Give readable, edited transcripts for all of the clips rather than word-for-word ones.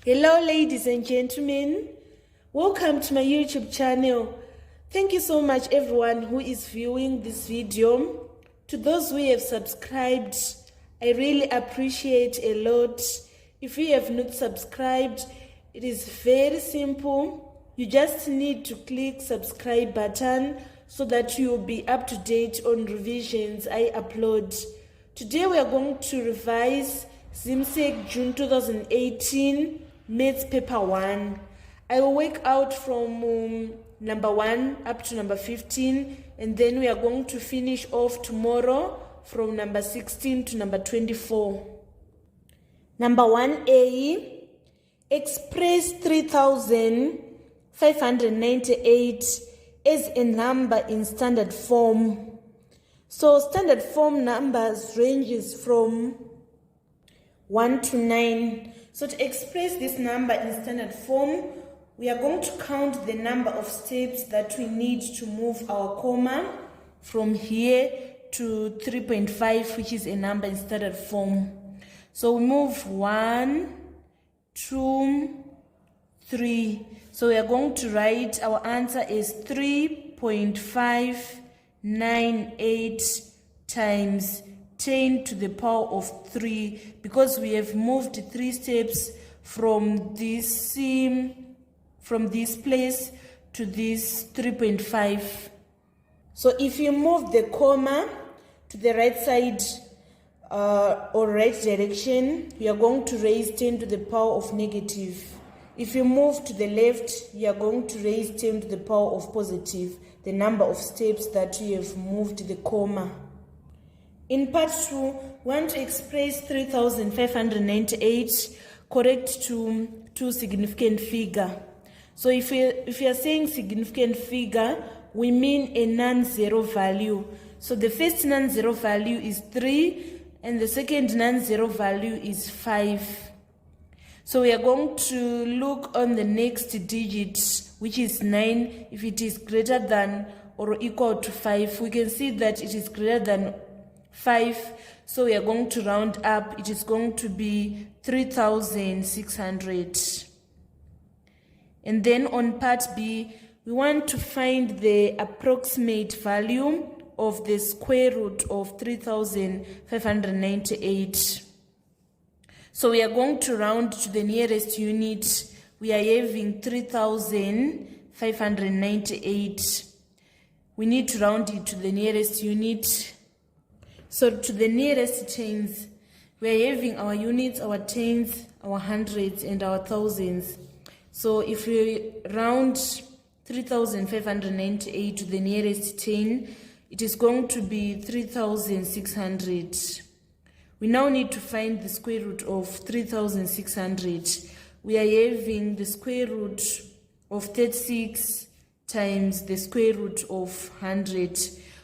Hello ladies and gentlemen, welcome to my YouTube channel. Thank you so much everyone who is viewing this video. To those who have subscribed, I really appreciate a lot. If you have not subscribed, it is very simple. You just need to click subscribe button so that you will be up to date on revisions I upload. Today we are going to revise Zimsec June 2018 Maths Paper 1. I will work out from number 1 up to number 15, and then we are going to finish off tomorrow from number 16 to number 24. Number 1A, express 3,598 as a number in standard form. So standard form numbers ranges from 1 to 9. So to express this number in standard form, we are going to count the number of steps that we need to move our comma from here to 3.5, which is a number in standard form. So we move 1, 2, 3. So we are going to write our answer is 3.598 times 10 to the power of 3, because we have moved 3 steps from this place to this 3.5. So if you move the comma to the right side or right direction, you are going to raise 10 to the power of negative. If you move to the left, you are going to raise 10 to the power of positive, the number of steps that you have moved the comma. In part 2, we want to express 3,598 correct to two significant figure. So if we are saying significant figure, we mean a non-zero value. So the first non-zero value is 3, and the second non-zero value is 5. So we are going to look on the next digit, which is 9. If it is greater than or equal to 5, we can see that it is greater than 5, so we are going to round up. It is going to be 3,600. And then on part B, we want to find the approximate value of the square root of 3,598. So we are going to round to the nearest unit. We are having 3,598. We need to round it to the nearest unit. So to the nearest tens, we are having our units, our tens, our hundreds, and our thousands. So if we round 3,598 to the nearest 10, it is going to be 3,600. We now need to find the square root of 3,600. We are having the square root of 36 times the square root of 100.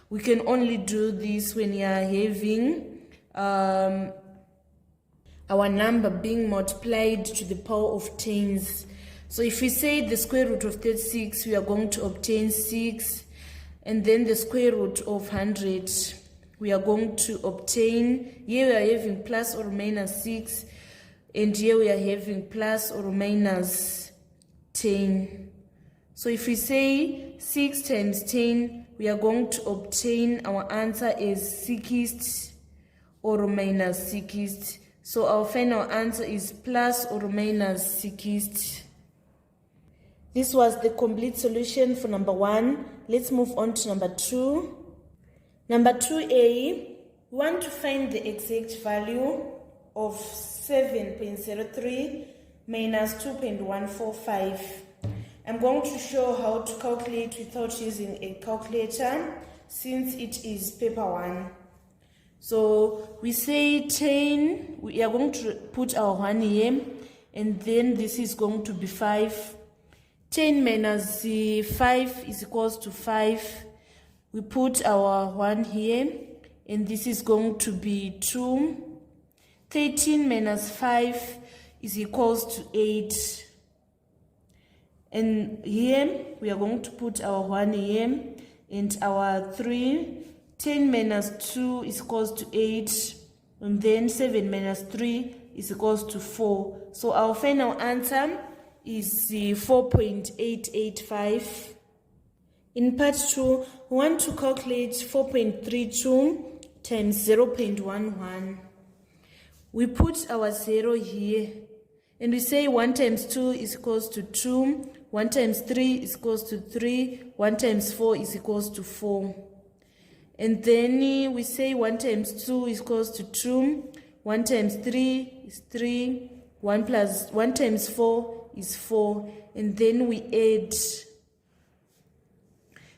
We can only do this when you are having our number being multiplied to the power of tens. So if we say the square root of 36, we are going to obtain 6. And then the square root of 100, we are going to obtain, here we are having plus or minus 6. And here we are having plus or minus 10. So if we say 6 times 10, we are going to obtain our answer as 60 or minus 60. So our final answer is plus or minus 60. This was the complete solution for number 1. Let's move on to number 2. Number 2A, we want to find the exact value of 7.03 minus 2.145. I'm going to show how to calculate without using a calculator, since it is paper 1. So we say 10, we are going to put our 1 here, and then this is going to be 5. 10 minus 5 is equals to 5. We put our 1 here, and this is going to be 2. 13 minus 5 is equals to 8. And here, we are going to put our 1 here and our 3. 10 minus 2 is equals to 8. And then 7 minus 3 is equals to 4. So our final answer is 4.885. In part 2, we want to calculate 4.32 times 0.11. We put our 0 here, and we say 1 times 2 is equals to 2, 1 times 3 is equals to 3, 1 times 4 is equals to 4. And then we say 1 times 2 is equals to 2, 1 times 3 is 3, 1 times 4 is 4, and then we add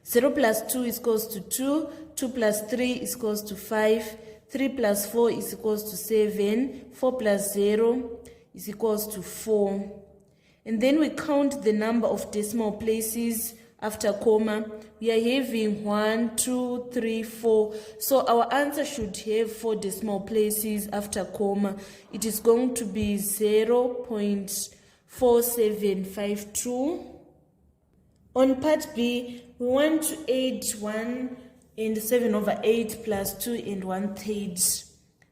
0 plus 2 is equals to 2, 2 plus 3 is equals to 5, 3 plus 4 is equals to 7, 4 plus 0 is equals to 4. And then we count the number of decimal places after comma. We are having 1, 2, 3, 4. So our answer should have 4 decimal places after comma. It is going to be 0.4752. On part B, we want to add 1 and 7 over 8 plus 2 and 1/3.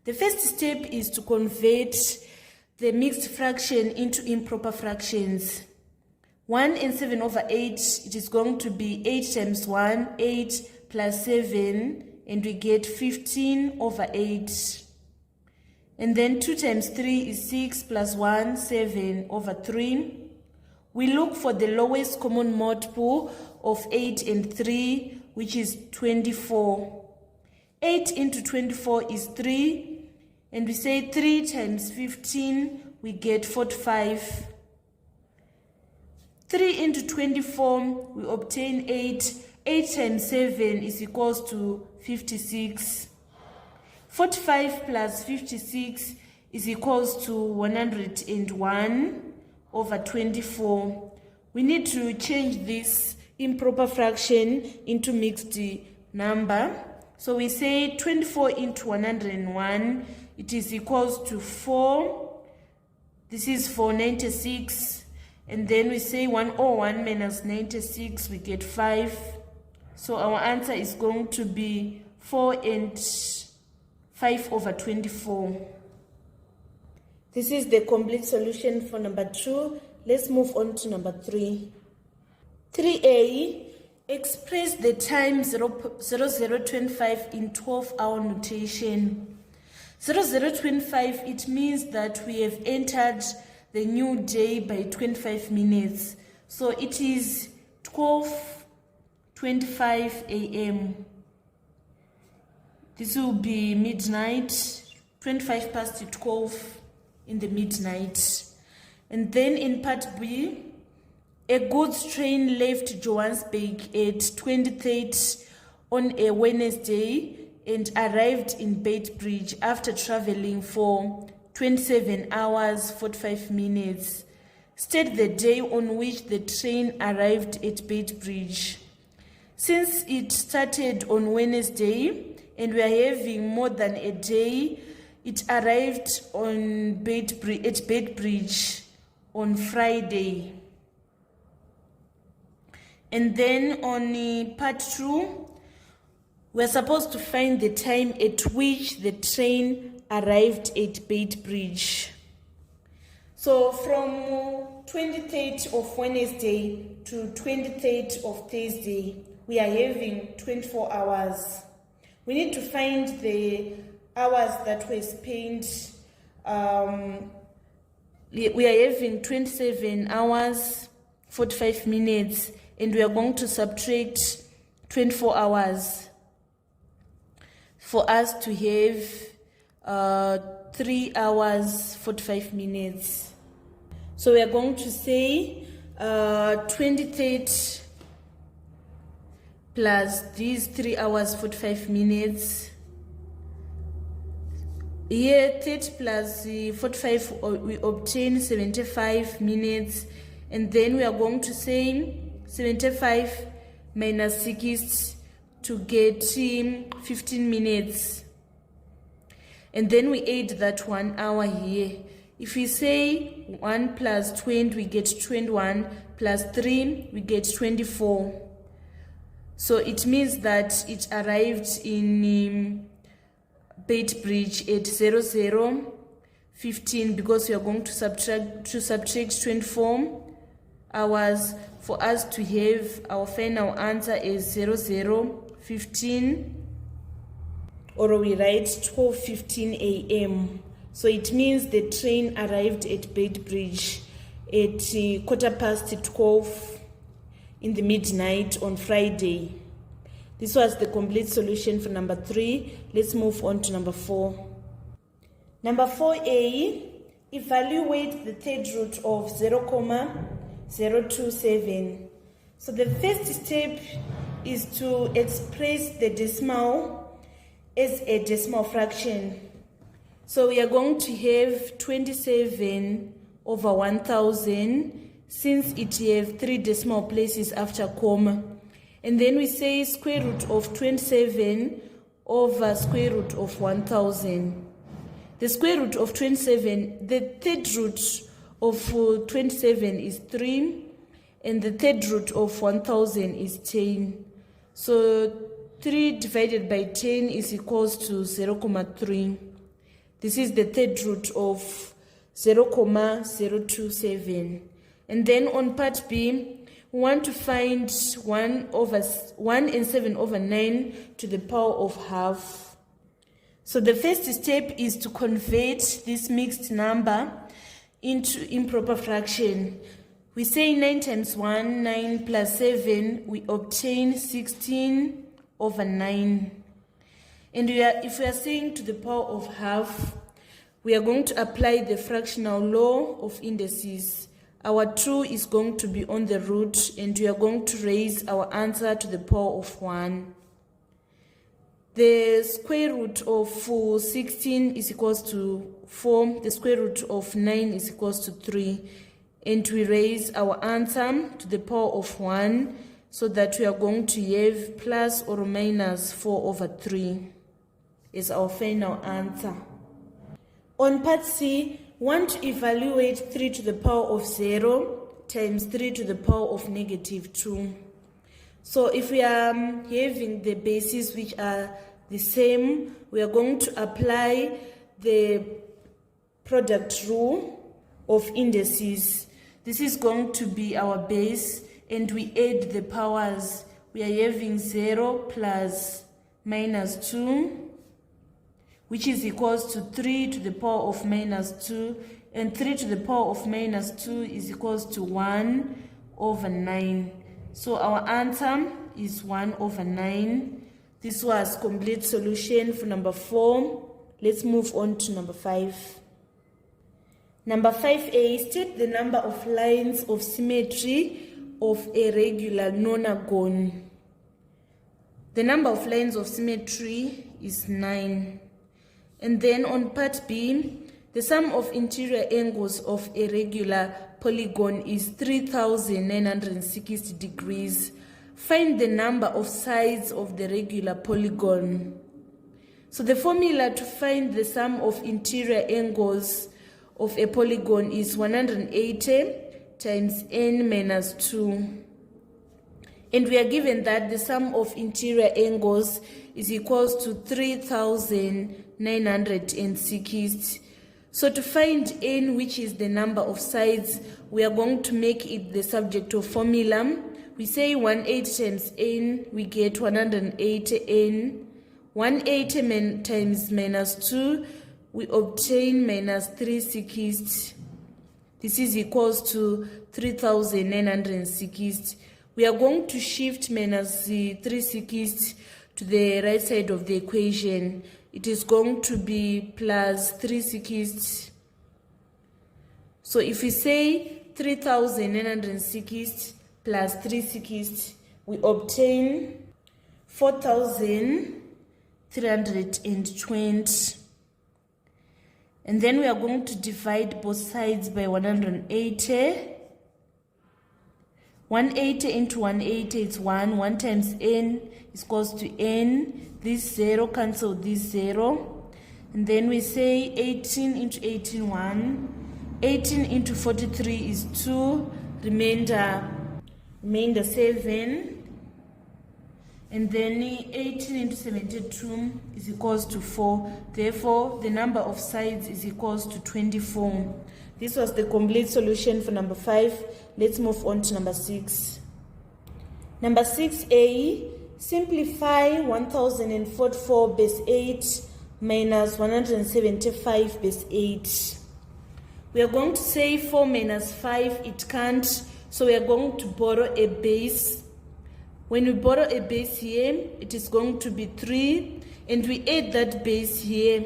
The first step is to convert the mixed fraction into improper fractions. 1 and 7 over 8, it is going to be 8 times 1, 8 plus 7, and we get 15 over 8. And then 2 times 3 is 6 plus 1, 7 over 3. We look for the lowest common multiple of 8 and 3, which is 24. 8 into 24 is 3, and we say 3 times 15, we get 45. 3 into 24, we obtain 8. 8 times 7 is equals to 56. 45 plus 56 is equals to 101 over 24. We need to change this improper fraction into mixed number. So we say 24 into 101, it is equals to 4. This is for 96. And then we say 101 minus 96, we get 5. So our answer is going to be 4 and 5 over 24. This is the complete solution for number 2. Let's move on to number 3. 3a, express the time 0025 in 12-hour notation. 0025, it means that we have entered the new day by 25 minutes. So it is 12:25 a.m. This will be midnight, 25 past 12 in the midnight. And then in part B, a goods train left Johannesburg at 20:30 on a Wednesday and arrived in Beitbridge after traveling for 27 hours 45 minutes. State the day on which the train arrived at Beitbridge. Since it started on Wednesday and we are having more than a day, it arrived on at Beitbridge on Friday. And then on part 2, we're supposed to find the time at which the train arrived at Beitbridge. So from 23rd of Wednesday to 23rd of Thursday, we are having 24 hours. We need to find the hours that were spent. We are having 27 hours, 45 minutes, and we are going to subtract 24 hours for us to have 3 hours, 45 minutes. So we are going to say 23rd plus these 3 hours, 45 minutes. Here, 30 plus 45, we obtain 75 minutes. And then we are going to say 75 minus 6 to get 15 minutes. And then we add that 1 hour here. If we say 1 plus 20, we get 21, plus 3, we get 24. So it means that it arrived in Beitbridge at 15 because we are going to subtract 24 hours for us to have our final answer is 00:15, or we write 12:15 a.m. So it means the train arrived at Beitbridge at 12:15 in the midnight on Friday. This was the complete solution for number 3. Let's move on to number 4. Number 4a, evaluate the third root of 0,027. So the first step is to express the decimal as a decimal fraction. So we are going to have 27 over 1000 since it have 3 decimal places after comma. And then we say square root of 27 over square root of 1000. The square root of 27, the third root of 27 is 3, and the third root of 1000 is 10. So 3 divided by 10 is equals to 0,3. This is the third root of 0,027. And then on part B, we want to find 1 and 7 over 9 to the power of half. So the first step is to convert this mixed number into improper fraction. We say 9 times 1, 9 plus 7, we obtain 16 over 9. And if we are saying to the power of half, we are going to apply the fractional law of indices. Our 2 is going to be on the root, and we are going to raise our answer to the power of 1. The square root of 16 is equals to 4. The square root of 9 is equals to 3. And we raise our answer to the power of 1, so that we are going to have plus or minus 4 over 3 is our final answer. On part C, we want to evaluate 3 to the power of 0 times 3 to the power of -2. So if we are having the bases which are the same, we are going to apply the product rule of indices. This is going to be our base, and we add the powers. We are having 0 plus -2, which is equals to 3 to the power of -2, and 3 to the power of -2 is equals to 1 over 9. So our answer is 1 over 9. This was complete solution for number 4. Let's move on to number 5. Number 5a, state the number of lines of symmetry of a regular nonagon. The number of lines of symmetry is 9. And then on part B, the sum of interior angles of a regular polygon is 3,960 degrees. Find the number of sides of the regular polygon. So the formula to find the sum of interior angles of a polygon is 180 times n minus 2. And we are given that the sum of interior angles is equals to 3,960. So to find n, which is the number of sides, we are going to make it the subject of formula. We say 180 times n, we get 180n. 180 times minus 2, we obtain minus 360. This is equals to 3,960. We are going to shift minus 360 to the right side of the equation. It is going to be plus 360. So if we say 3,960 plus 360, we obtain 4,320. And then we are going to divide both sides by 180. 180 into 180 is 1. 1 times n is equals to n. This 0 cancel this 0. And then we say 18 into 18, 1. 18 into 43 is 2. Remainder 7. And then 18 into 72 is equals to 4. Therefore, the number of sides is equals to 24. This was the complete solution for number 5. Let's move on to number 6. Number 6a, simplify 1044 base 8 minus 175 base 8. We are going to say 4 minus 5, it can't, so we are going to borrow a base. When we borrow a base here, it is going to be 3, and we add that base here.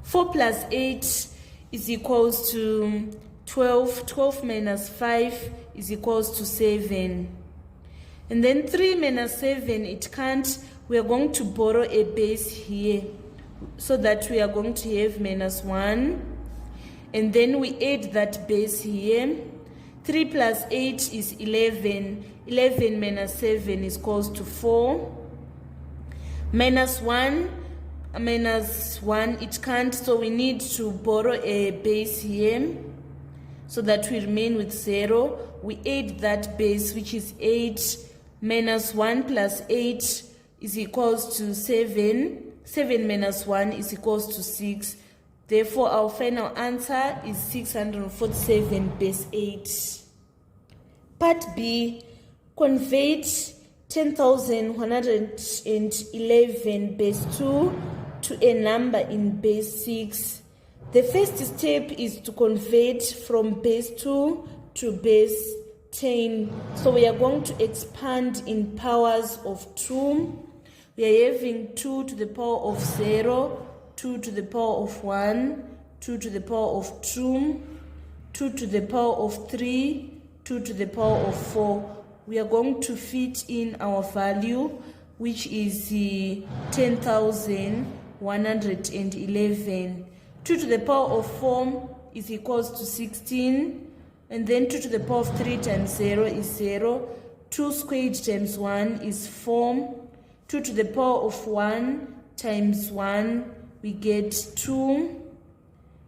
4 plus 8 is equals to 12. 12 minus 5 is equals to 7. And then 3 minus 7, it can't. We are going to borrow a base here, so that we are going to have minus 1. And then we add that base here. 3 plus 8 is 11. 11 minus 7 is equals to 4. Minus 1, it can't, so we need to borrow a base here, so that we remain with 0. We add that base, which is 8. Minus 1 plus 8 is equals to 7. 7 minus 1 is equals to 6. Therefore, our final answer is 647 base 8. Part B, convert 10,111 base 2 to a number in base 6. The first step is to convert from base 2 to base 10. So we are going to expand in powers of 2. We are having 2 to the power of 0, 2 to the power of 1, 2 to the power of 2, 2 to the power of 3, 2 to the power of 4. We are going to fit in our value, which is 10,111. 2 to the power of 4 is equals to 16. And then 2 to the power of 3 times 0 is 0. 2 squared times 1 is 4. 2 to the power of 1 times 1, we get 2.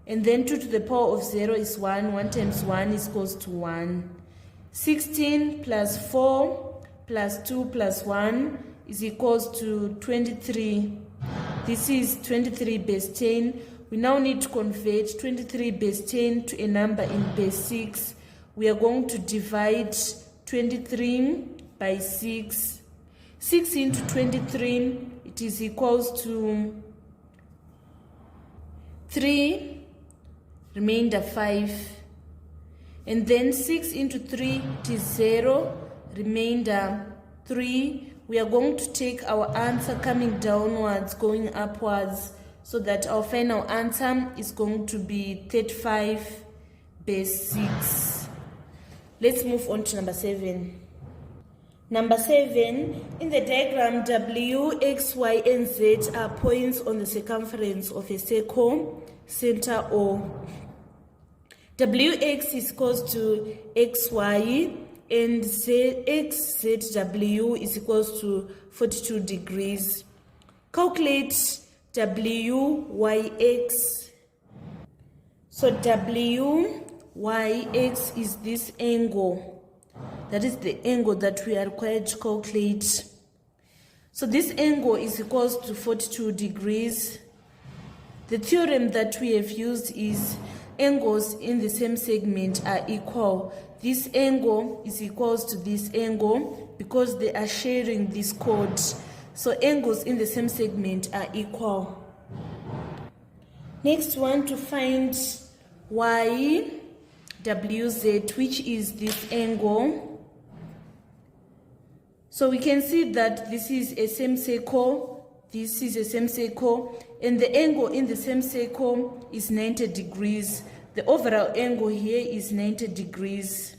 And then 2 to the power of 0 is 1. 1 times 1 is equals to 1. 16 plus 4 plus 2 plus 1 is equals to 23. This is 23 base 10. We now need to convert 23 base 10 to a number in base 6. We are going to divide 23 by 6. 6 into 23, it is equals to 3, remainder 5. And then 6 into 3, it is 0, remainder 3. We are going to take our answer coming downwards, going upwards, so that our final answer is going to be 35 base 6. Let's move on to number 7. Number 7, in the diagram, W, X, Y, and Z are points on the circumference of a circle, center O. WX is equals to XY, and XZW is equals to 42 degrees. Calculate WYX. So WYX is this angle. That is the angle that we are required to calculate. So this angle is equals to 42 degrees. The theorem that we have used is angles in the same segment are equal. This angle is equals to this angle because they are sharing this chord. So angles in the same segment are equal. Next one, to find YWZ, which is this angle. So we can see that this is a semicircle, this is a semicircle, and the angle in the semicircle is 90 degrees. The overall angle here is 90 degrees.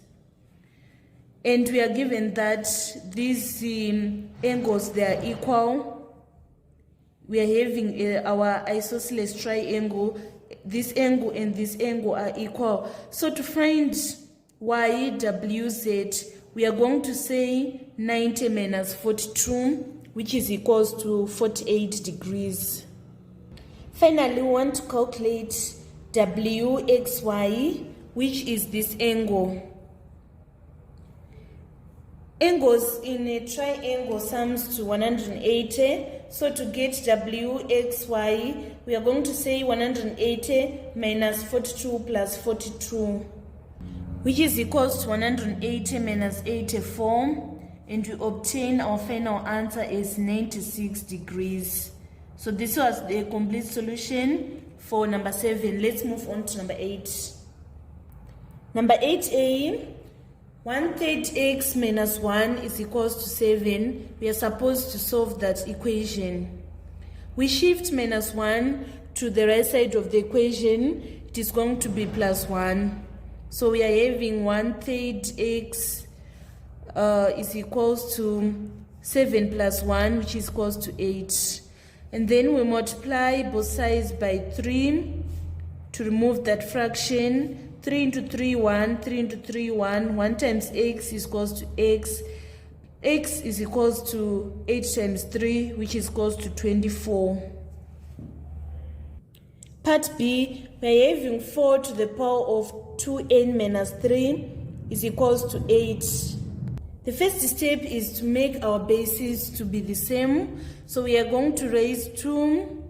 And we are given that these angles, they are equal. We are having our isosceles triangle. This angle and this angle are equal. So to find YWZ, we are going to say 90 minus 42, which is equals to 48 degrees. Finally, we want to calculate WXY, which is this angle. Angles in a triangle sums to 180. So to get WXY, we are going to say 180 minus 42 plus 42, which is equals to 180 minus 84. And we obtain our final answer as 96 degrees. So this was the complete solution for number 7. Let's move on to number 8. Number 8a, 1/3 x minus 1 is equals to 7. We are supposed to solve that equation. We shift minus 1 to the right side of the equation. It is going to be plus 1. So we are having 1/3 x is equals to 7 plus 1, which is equals to 8. And then we multiply both sides by 3 to remove that fraction. 3 into 3, 1, 3 into 3, 1. 1 times x is equals to x. X is equals to 8 times 3, which is equals to 24. Part B, we are having 4 to the power of 2n minus 3 is equals to 8. The first step is to make our bases to be the same. So we are going to raise 2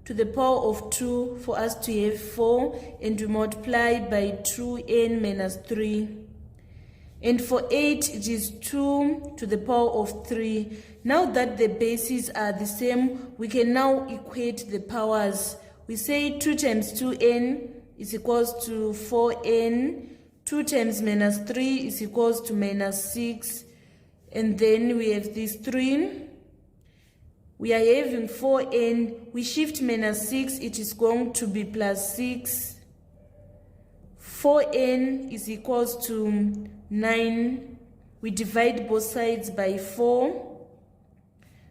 to the power of 2 for us to have 4, and we multiply by 2n minus 3. And for 8, it is 2 to the power of 3. Now that the bases are the same, we can now equate the powers. We say 2 times 2n is equals to 4n. 2 times minus 3 is equals to minus 6. And then we have this 3. We are having 4n. We shift minus 6. It is going to be plus 6. 4n is equals to 9. We divide both sides by 4.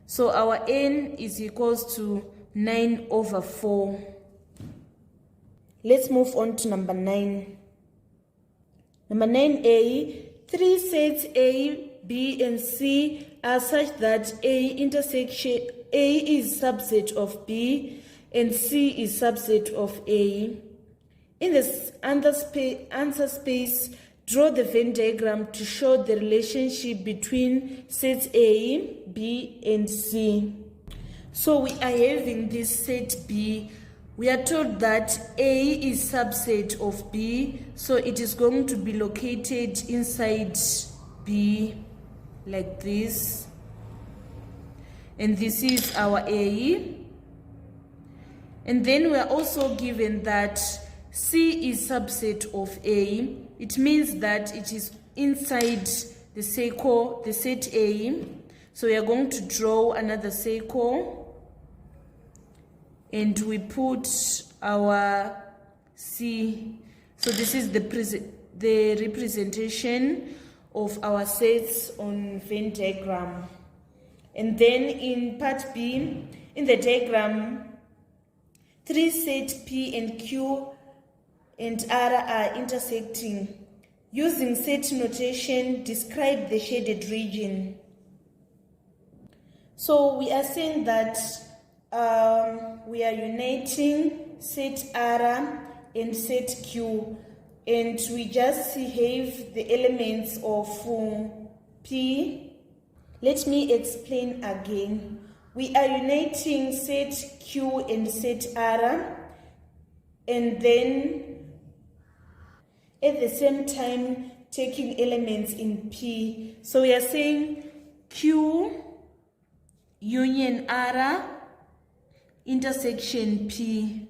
So our n is equals to 9 over 4. Let's move on to number 9. Number 9a, 3 sets A, B, and C are such that A is subset of B and C is subset of A. In the answer space, draw the Venn diagram to show the relationship between sets A, B, and C. So we are having this set B. We are told that A is subset of B, so it is going to be located inside B like this. And this is our A. And then we are also given that C is subset of A. It means that it is inside the circle, the set A. So we are going to draw another circle. And we put our C. So this is the representation of our sets on Venn diagram. And then in part B, in the diagram, 3 sets P and Q and R are intersecting. Using set notation, describe the shaded region. So we are saying that we are uniting set R and set Q, and we just have the elements of P. Let me explain again. We are uniting set Q and set R, and then at the same time taking elements in P. So we are saying Q union R intersection P.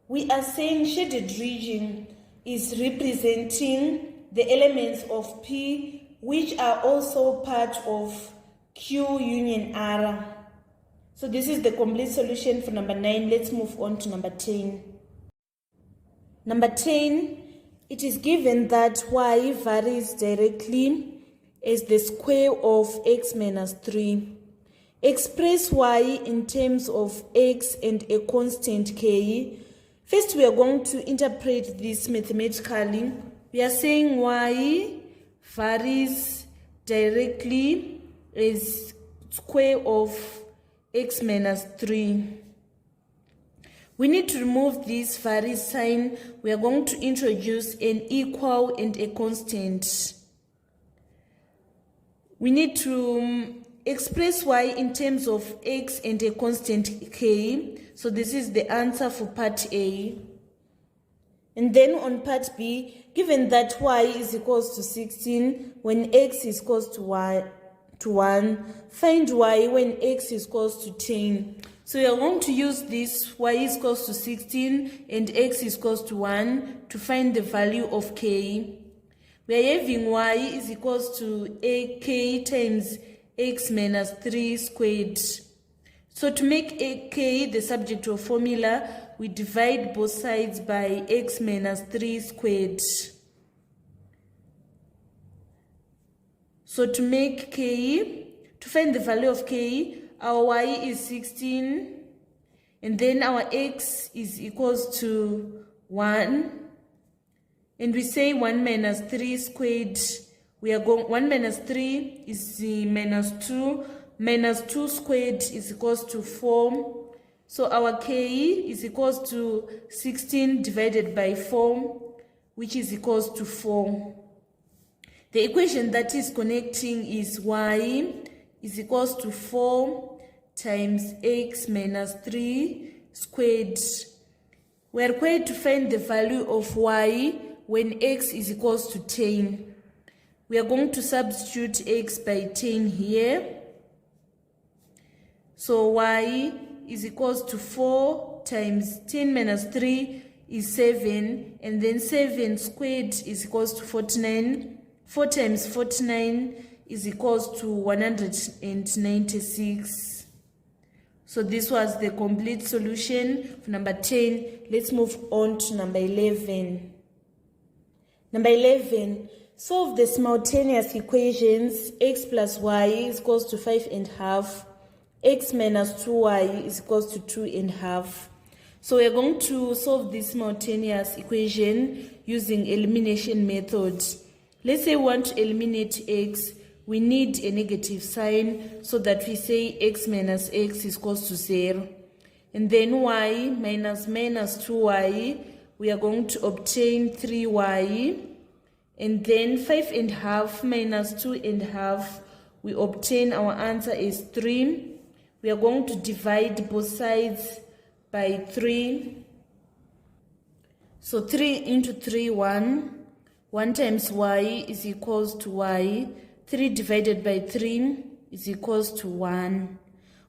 We are saying shaded region is representing the elements of P which are also part of Q union R. So this is the complete solution for number 9. Let's move on to number 10. Number 10, it is given that y varies directly as the square of x minus 3. Express y in terms of x and a constant k. First, we are going to interpret this mathematically. We are saying y varies directly as square of x minus 3. We need to remove this varies sign. We are going to introduce an equal and a constant. we need to express y in terms of x and a constant k. So this is the answer for part A. And then on part B, given that y is equals to 16 when x is equals to 1, find y when x is equals to 10. So we are going to use this y is equals to 16 and x is equals to 1 to find the value of k. We are having y is equals to k times x minus 3 squared. So to make k the subject of formula, we divide both sides by x minus 3 squared. So to make k, to find the value of k, our y is 16, and then our x is equals to 1, and we say 1 minus 3 squared. We are going 1 minus 3 is minus 2 squared is equals to 4. So our k is equals to 16 divided by 4, which is equals to 4. The equation that is connecting is y is equals to 4 times x minus 3 squared. We are required to find the value of y when x is equals to 10. We are going to substitute x by 10 here. So y is equals to 4 times 10 minus 3 is 7, and then 7 squared is equals to 49. 4 times 49 is equals to 196. So this was the complete solution for number 10. Let's move on to number 11. Number 11, solve the simultaneous equations x plus y is equals to 5.5. X minus 2y is equals to 2.5. So we are going to solve this simultaneous equation using elimination method. Let's say we want to eliminate x. We need a negative sign so that we say x minus x is equals to 0. And then y minus 2y, we are going to obtain 3y. And then 5.5 minus 2.5, we obtain our answer is 3. We are going to divide both sides by 3. So 3 into 3, 1. 1 times y is equals to y. 3 divided by 3 is equals to 1.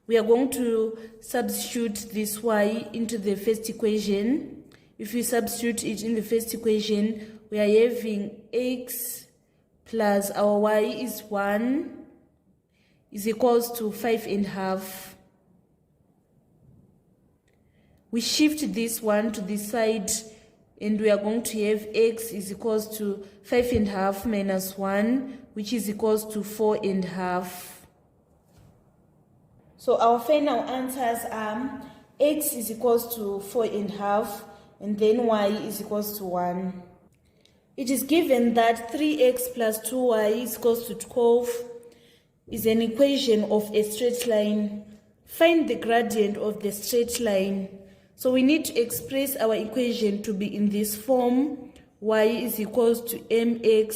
We are going to substitute this y into the first equation. If we substitute it in the first equation, we are having x plus our y is 1 is equals to 5.5. We shift this one to this side, and we are going to have x is equals to 5.5 minus 1, which is equals to 4.5. So our final answers are x is equals to 4.5, and then y is equals to 1. It is given that 3x plus 2y is equals to 12 is an equation of a straight line. Find the gradient of the straight line. So we need to express our equation to be in this form. Y is equals to mx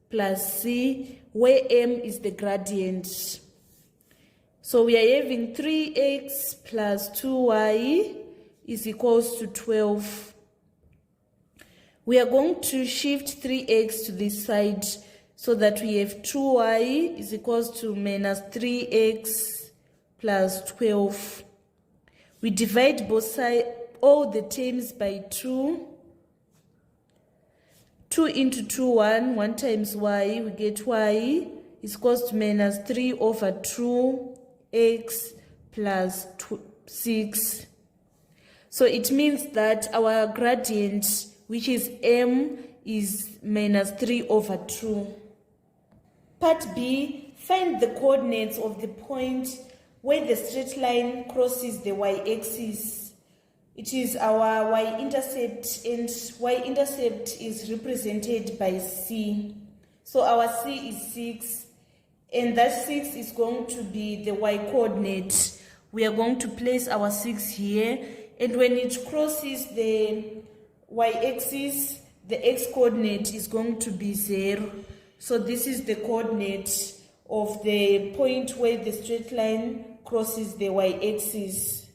plus c, where m is the gradient. So we are having 3x plus 2y is equals to 12. We are going to shift 3x to this side so that we have 2y is equals to minus 3x plus 12. We divide both sides, all the terms by 2. 2 into 2, 1. 1 times y, we get y is equals to minus 3 over 2x plus 6. So it means that our gradient, which is m, is minus 3 over 2. Part B, find the coordinates of the point where the straight line crosses the y-axis. It is our y-intercept, and y-intercept is represented by c. So our c is 6, and that 6 is going to be the y-coordinate. We are going to place our 6 here, and when it crosses the y-axis, the x-coordinate is going to be 0. So this is the coordinate of the point where the straight line crosses the y-axis.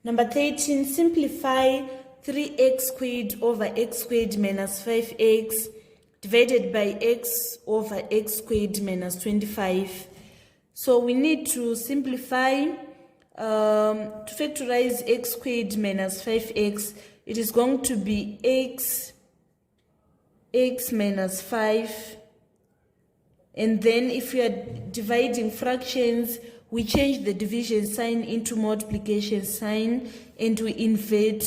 Number 13, simplify 3x squared over x squared minus 5x divided by x over x squared minus 25. So we need to simplify, to factorize x squared minus 5x, it is going to be x minus 5. And then if we are dividing fractions, we change the division sign into multiplication sign and we invert.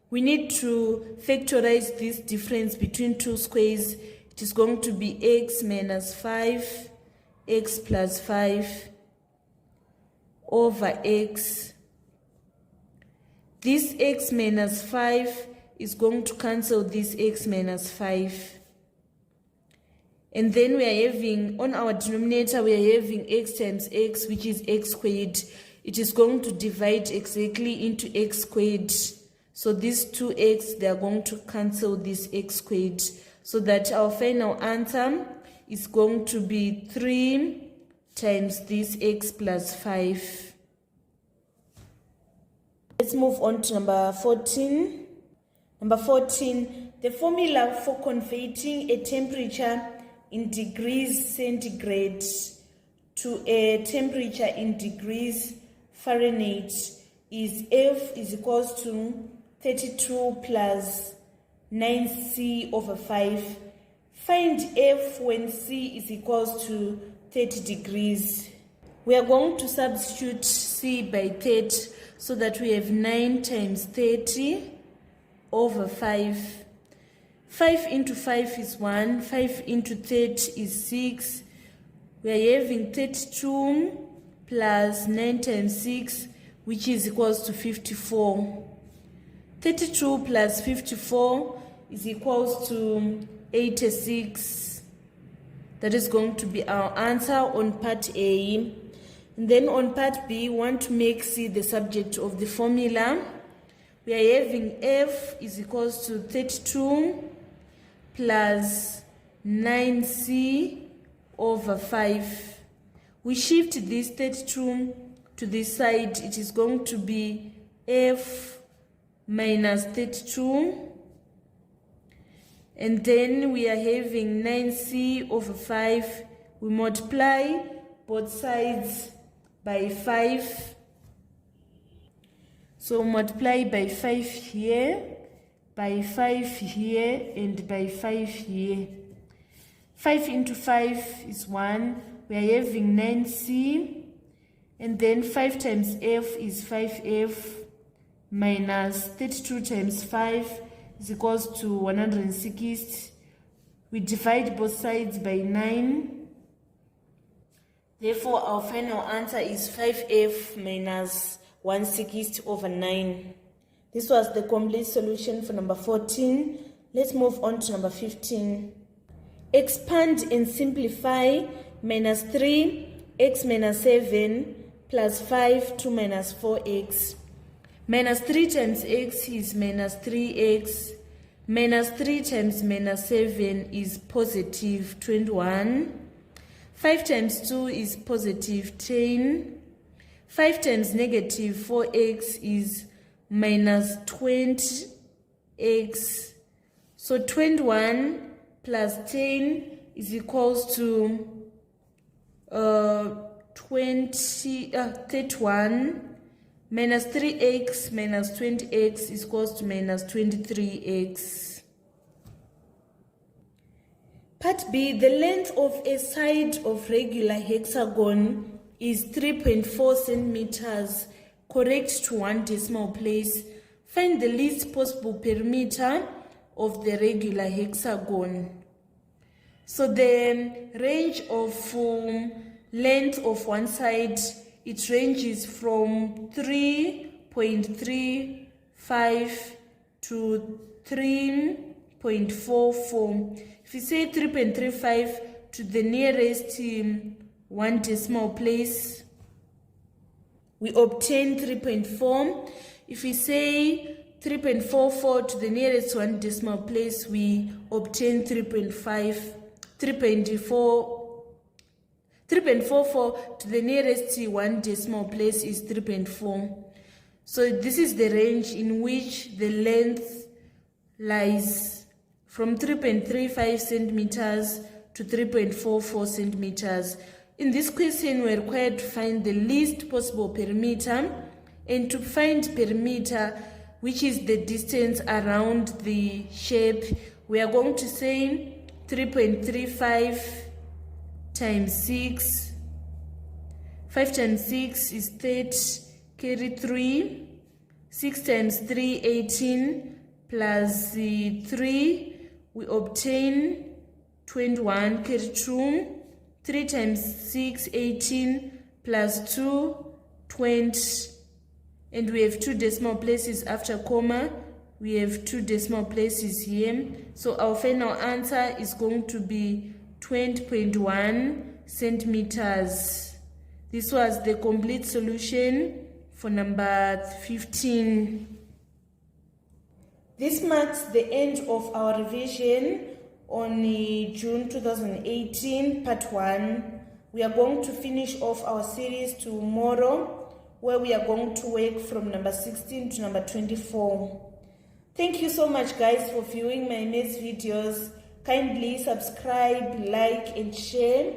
We need to factorize this difference between two squares. It is going to be x minus 5, x plus 5 over x. This x minus 5 is going to cancel this x minus 5. And then we are having, on our denominator, we are having x times x, which is x squared. It is going to divide exactly into x squared. So these two x, they are going to cancel this x squared. So that our final answer is going to be 3 times this x plus 5. Let's move on to number 14. Number 14, the formula for converting a temperature in degrees centigrade to a temperature in degrees Fahrenheit is F is equals to 32 plus 9C over 5. Find F when C is equals to 30 degrees. We are going to substitute C by 30 so that we have 9 times 30 over 5. 5 into 5 is 1, 5 into 30 is 6. We are having 32 plus 9 times 6, which is equals to 54. 32 plus 54 is equals to 86. That is going to be our answer on part A. And then on part B, we want to make C the subject of the formula. We are having F is equals to 32 plus 9C over 5. We shift this 32 to this side. It is going to be F minus 32. And then we are having 9C over 5. We multiply both sides by 5. So multiply by 5 here, by 5 here, and by 5 here. 5 into 5 is 1. We are having 9C. And then 5 times F is 5F minus 32 times 5 is equals to 160. We divide both sides by 9. Therefore, our final answer is 5F minus 160 over 9. This was the complete solution for number 14. Let's move on to number 15. Expand and simplify minus 3, x minus 7, plus 5, 2 minus 4x. Minus 3 times x is minus 3x. Minus 3 times minus 7 is positive 21. 5 times 2 is positive 10. 5 times negative 4x is minus 20x. So 21 plus 10 is equals to 31. Minus 3x minus 20x is equals to minus 23x. Part B, the length of a side of regular hexagon is 3.4 centimeters. Correct to 1 decimal place. Find the least possible perimeter of the regular hexagon. So the range of length of one side, it ranges from 3.35 to 3.44. If you say 3.35 to the nearest 1 decimal place, we obtain 3.4. If we say 3.44 to the nearest 1 decimal place, we obtain 3.5. 3.44 to the nearest 1 decimal place is 3.4. So this is the range in which the length lies from 3.35 centimeters to 3.44 centimeters. In this question, we're required to find the least possible perimeter, and to find perimeter, which is the distance around the shape, we are going to say 3.35 times 6. 5 times 6 is 30, carry 3. 6 times 3, 18, plus 3, we obtain 21, carry 2. 3 times 6, 18, plus 2, 20. And we have 2 decimal places after comma. We have 2 decimal places here. So our final answer is going to be 20.1 centimeters. This was the complete solution for number 15. This marks the end of our revision on June 2018, part 1. We are going to finish off our series tomorrow, where we are going to work from number 16 to number 24. Thank you so much, guys, for viewing my next videos. Kindly subscribe, like, and share.